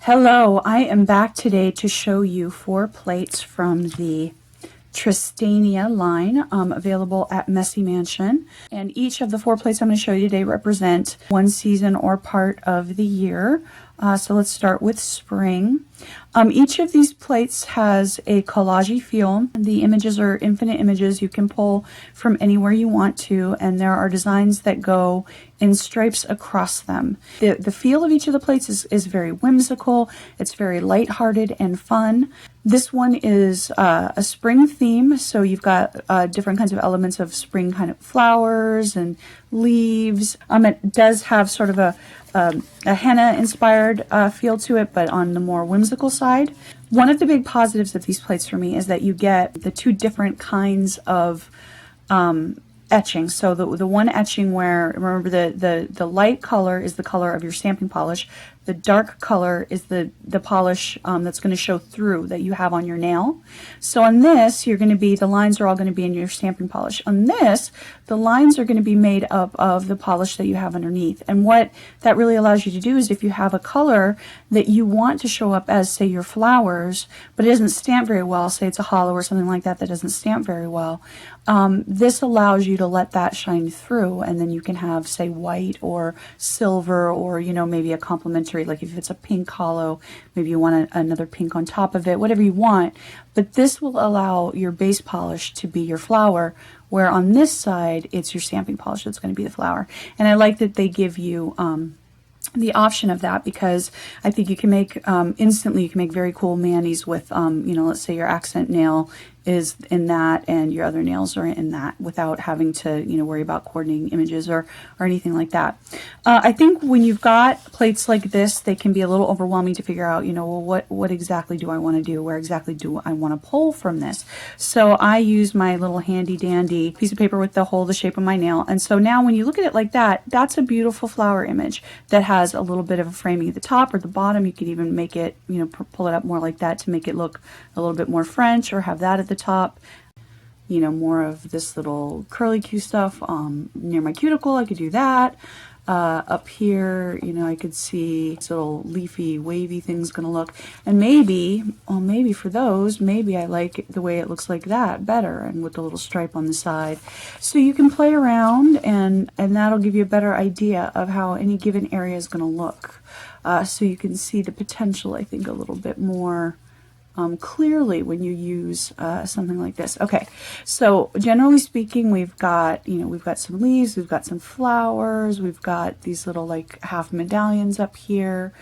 Hello, I am back today to show you 4 plates from the Tristaenia line available at Messy Mansion. And each of the 4 plates I'm going to show you today represent one season or part of the year. So let's start with spring. Each of these plates has a collage feel. The images are infinite images you can pull from anywhere you want to, and there are designs that go in stripes across them. The feel of each of the plates is very whimsical. It's very lighthearted and fun. This one is a spring theme, so you've got different kinds of elements of spring kind of flowers and leaves. It does have sort of a henna-inspired feel to it, but on the more whimsical side. One of the big positives of these plates for me is that you get the 2 different kinds of etching. So the one etching where, remember, the light color is the color of your stamping polish. The dark color is the polish that's going to show through that you have on your nail. So on this, the lines are all going to be in your stamping polish. On this, the lines are going to be made up of the polish that you have underneath. And what that really allows you to do is if you have a color that you want to show up as, say, your flowers, but it doesn't stamp very well, say it's a hollow or something like that that doesn't stamp very well, this allows you to let that shine through, and then you can have, say, white or silver, or maybe a complementary, like if it's a pink hollow, maybe you want another pink on top of it, whatever you want. But this will allow your base polish to be your flower, where on this side it's your stamping polish that's going to be the flower. And I like that they give you the option of that, because I think you can make instantly you can make very cool manis with let's say your accent nail is in that and your other nails are in that, without having to worry about coordinating images or anything like that. I think when you've got plates like this, they can be a little overwhelming to figure out, well, what exactly do I want to do? Where exactly do I want to pull from this? So I use my little handy dandy piece of paper with the hole the shape of my nail. And so now when you look at it like that, that's a beautiful flower image that has a little bit of a framing at the top or the bottom. You could even make it, pull it up more like that to make it look a little bit more French, or have that at the top. More of this little curly Q stuff near my cuticle. I could do that. Up here, I could see this little leafy, wavy thing's gonna look. And maybe for those, maybe I like the way it looks like that better, and with the little stripe on the side. So you can play around, and that'll give you a better idea of how any given area is gonna look. So you can see the potential, I think, a little bit more clearly when you use something like this. Okay, so generally speaking, we've got some leaves, we've got some flowers, we've got these little like half medallions up here.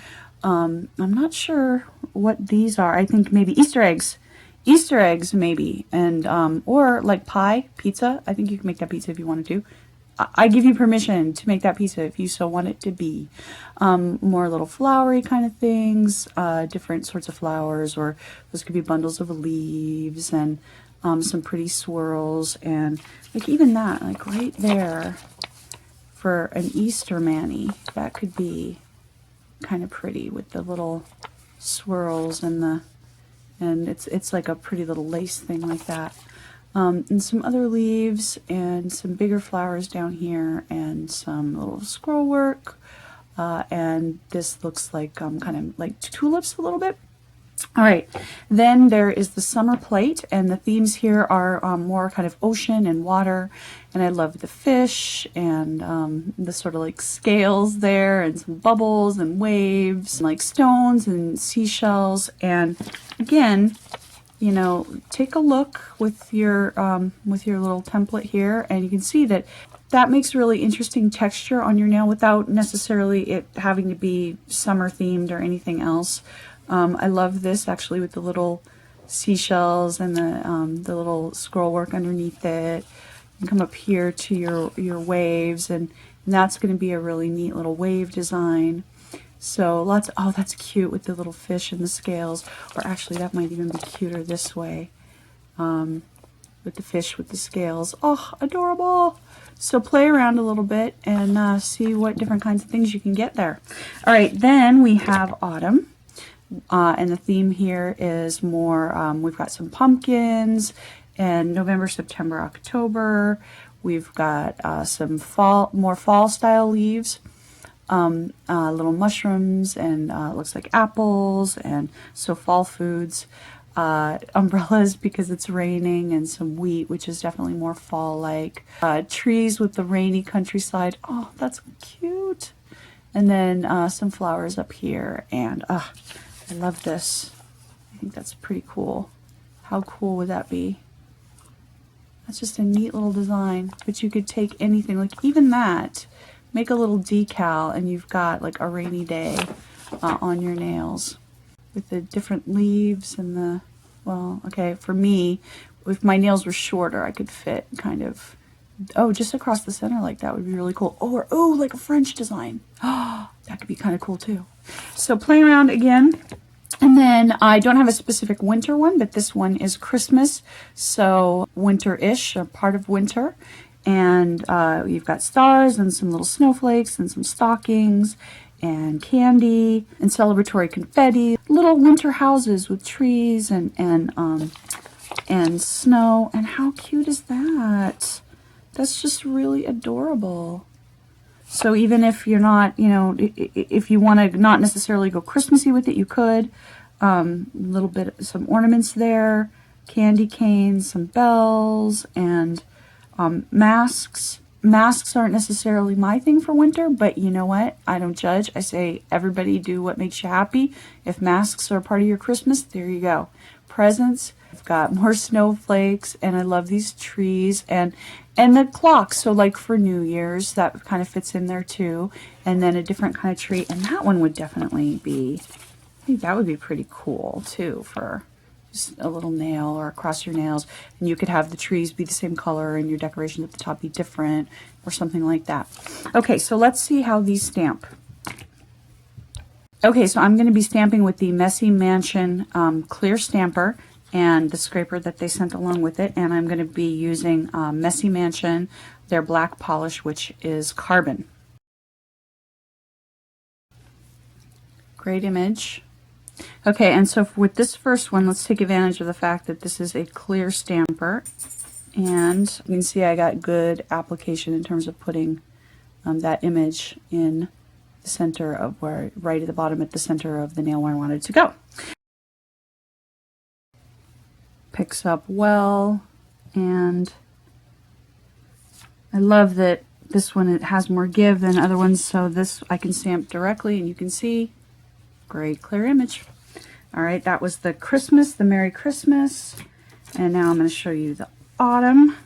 I'm not sure what these are. I think maybe Easter eggs maybe, and or like pie, pizza. I think you can make that pizza if you wanted to. I give you permission to make that pizza if you so want it to be. More little flowery kind of things, different sorts of flowers, or those could be bundles of leaves, and some pretty swirls, and like even that, like right there for an Easter mani, that could be kind of pretty with the little swirls and it's like a pretty little lace thing like that. And some other leaves and some bigger flowers down here, and some little scroll work, and this looks like kind of like tulips a little bit. All right, then there is the summer plate, and the themes here are more kind of ocean and water, and I love the fish and the sort of like scales there, and some bubbles and waves, and like stones and seashells. And again, take a look with your little template here, and you can see that makes really interesting texture on your nail without necessarily it having to be summer themed or anything else. I love this actually with the little seashells and the little scroll work underneath it. You can come up here to your waves, and that's going to be a really neat little wave design. So oh, that's cute with the little fish and the scales. Or actually, that might even be cuter this way, with the fish with the scales. Oh, adorable. So play around a little bit and see what different kinds of things you can get there. All right, then we have autumn. And the theme here is more, we've got some pumpkins, and November, September, October. We've got some more fall style leaves. little mushrooms, and looks like apples, and so fall foods. Umbrellas because it's raining, and some wheat, which is definitely more fall-like. Trees with the rainy countryside. Oh, that's cute. And then some flowers up here, and I love this. I think that's pretty cool. How cool would that be? That's just a neat little design, but you could take anything, like even that, make a little decal, and you've got like a rainy day on your nails with the different leaves and the, well, okay, for me, if my nails were shorter, I could fit kind of, oh, just across the center like that would be really cool. Or, oh, like a French design. Oh, that could be kind of cool too. So playing around again. And then I don't have a specific winter one, but this one is Christmas, so winter-ish, or part of winter. And you've got stars and some little snowflakes and some stockings and candy and celebratory confetti. Little winter houses with trees and snow. And how cute is that? That's just really adorable. So even if you're not, you know, if you want to not necessarily go Christmassy with it, you could. A little bit, some ornaments there, candy canes, some bells, and masks. Masks aren't necessarily my thing for winter, but you know what? I don't judge. I say everybody do what makes you happy. If masks are part of your Christmas, there you go. Presents. I've got more snowflakes, and I love these trees and the clocks. So like for New Year's, that kind of fits in there too. And then a different kind of tree, and that one would definitely be, I think that would be pretty cool too, for just a little nail or across your nails. And you could have the trees be the same color and your decorations at the top be different or something like that. Okay, so let's see how these stamp. Okay, so I'm going to be stamping with the Messy Mansion clear stamper and the scraper that they sent along with it. And I'm going to be using Messy Mansion, their black polish, which is carbon. Great image. Okay, and so with this first one, let's take advantage of the fact that this is a clear stamper. And you can see I got good application in terms of putting that image in the center of where, right at the bottom at the center of the nail where I wanted to go. Picks up well, and I love that this one, it has more give than other ones, so this I can stamp directly and you can see, great clear image. All right, that was the Christmas, the Merry Christmas, and now I'm going to show you the autumn.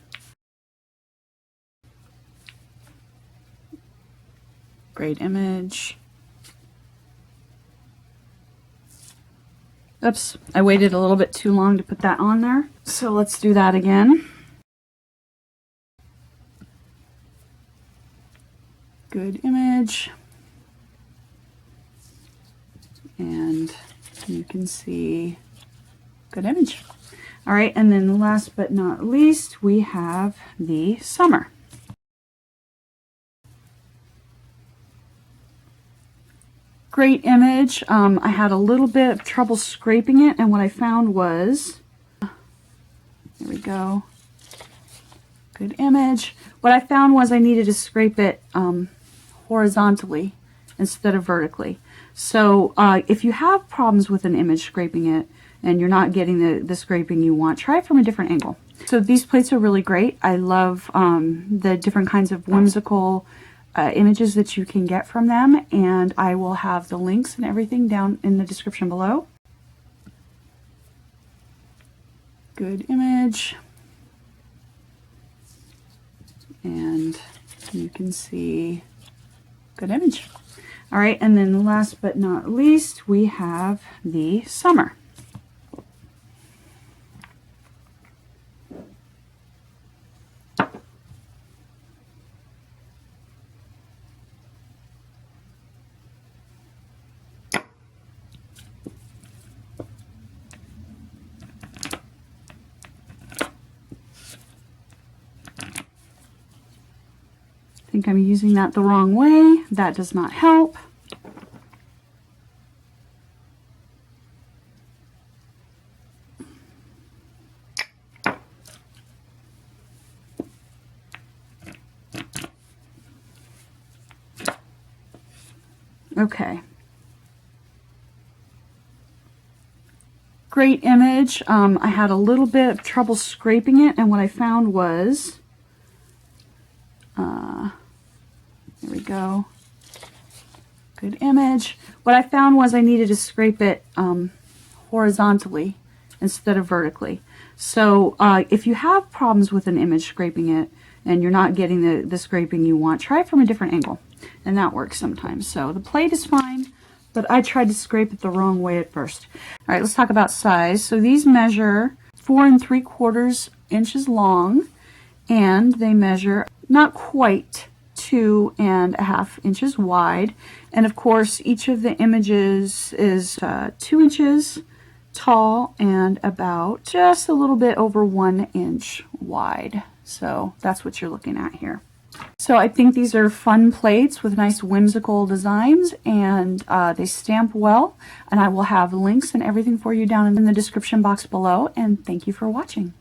Great image. Oops, I waited a little bit too long to put that on there. So let's do that again. Good image. And you can see, good image. All right, and then last but not least, we have the summer. Great image. I had a little bit of trouble scraping it, and what I found was, there we go, good image. What I found was I needed to scrape it horizontally instead of vertically. So if you have problems with an image scraping it and you're not getting the scraping you want, try it from a different angle. So these plates are really great. I love the different kinds of whimsical images that you can get from them, and I will have the links and everything down in the description below. Good image. And you can see, good image. All right, and then last but not least, we have the summer. I think I'm using that the wrong way. That does not help. Okay. Great image. I had a little bit of trouble scraping it, and what I found was, there we go. Good image. What I found was I needed to scrape it horizontally instead of vertically. So if you have problems with an image scraping it and you're not getting the scraping you want, try it from a different angle, and that works sometimes. So the plate is fine, but I tried to scrape it the wrong way at first. All right, let's talk about size. So these measure 4 3/4 inches long, and they measure not quite 2.5 inches wide. And of course, each of the images is 2 inches tall and about just a little bit over 1 inch wide. So that's what you're looking at here. So I think these are fun plates with nice whimsical designs, and they stamp well. And I will have links and everything for you down in the description box below. And thank you for watching.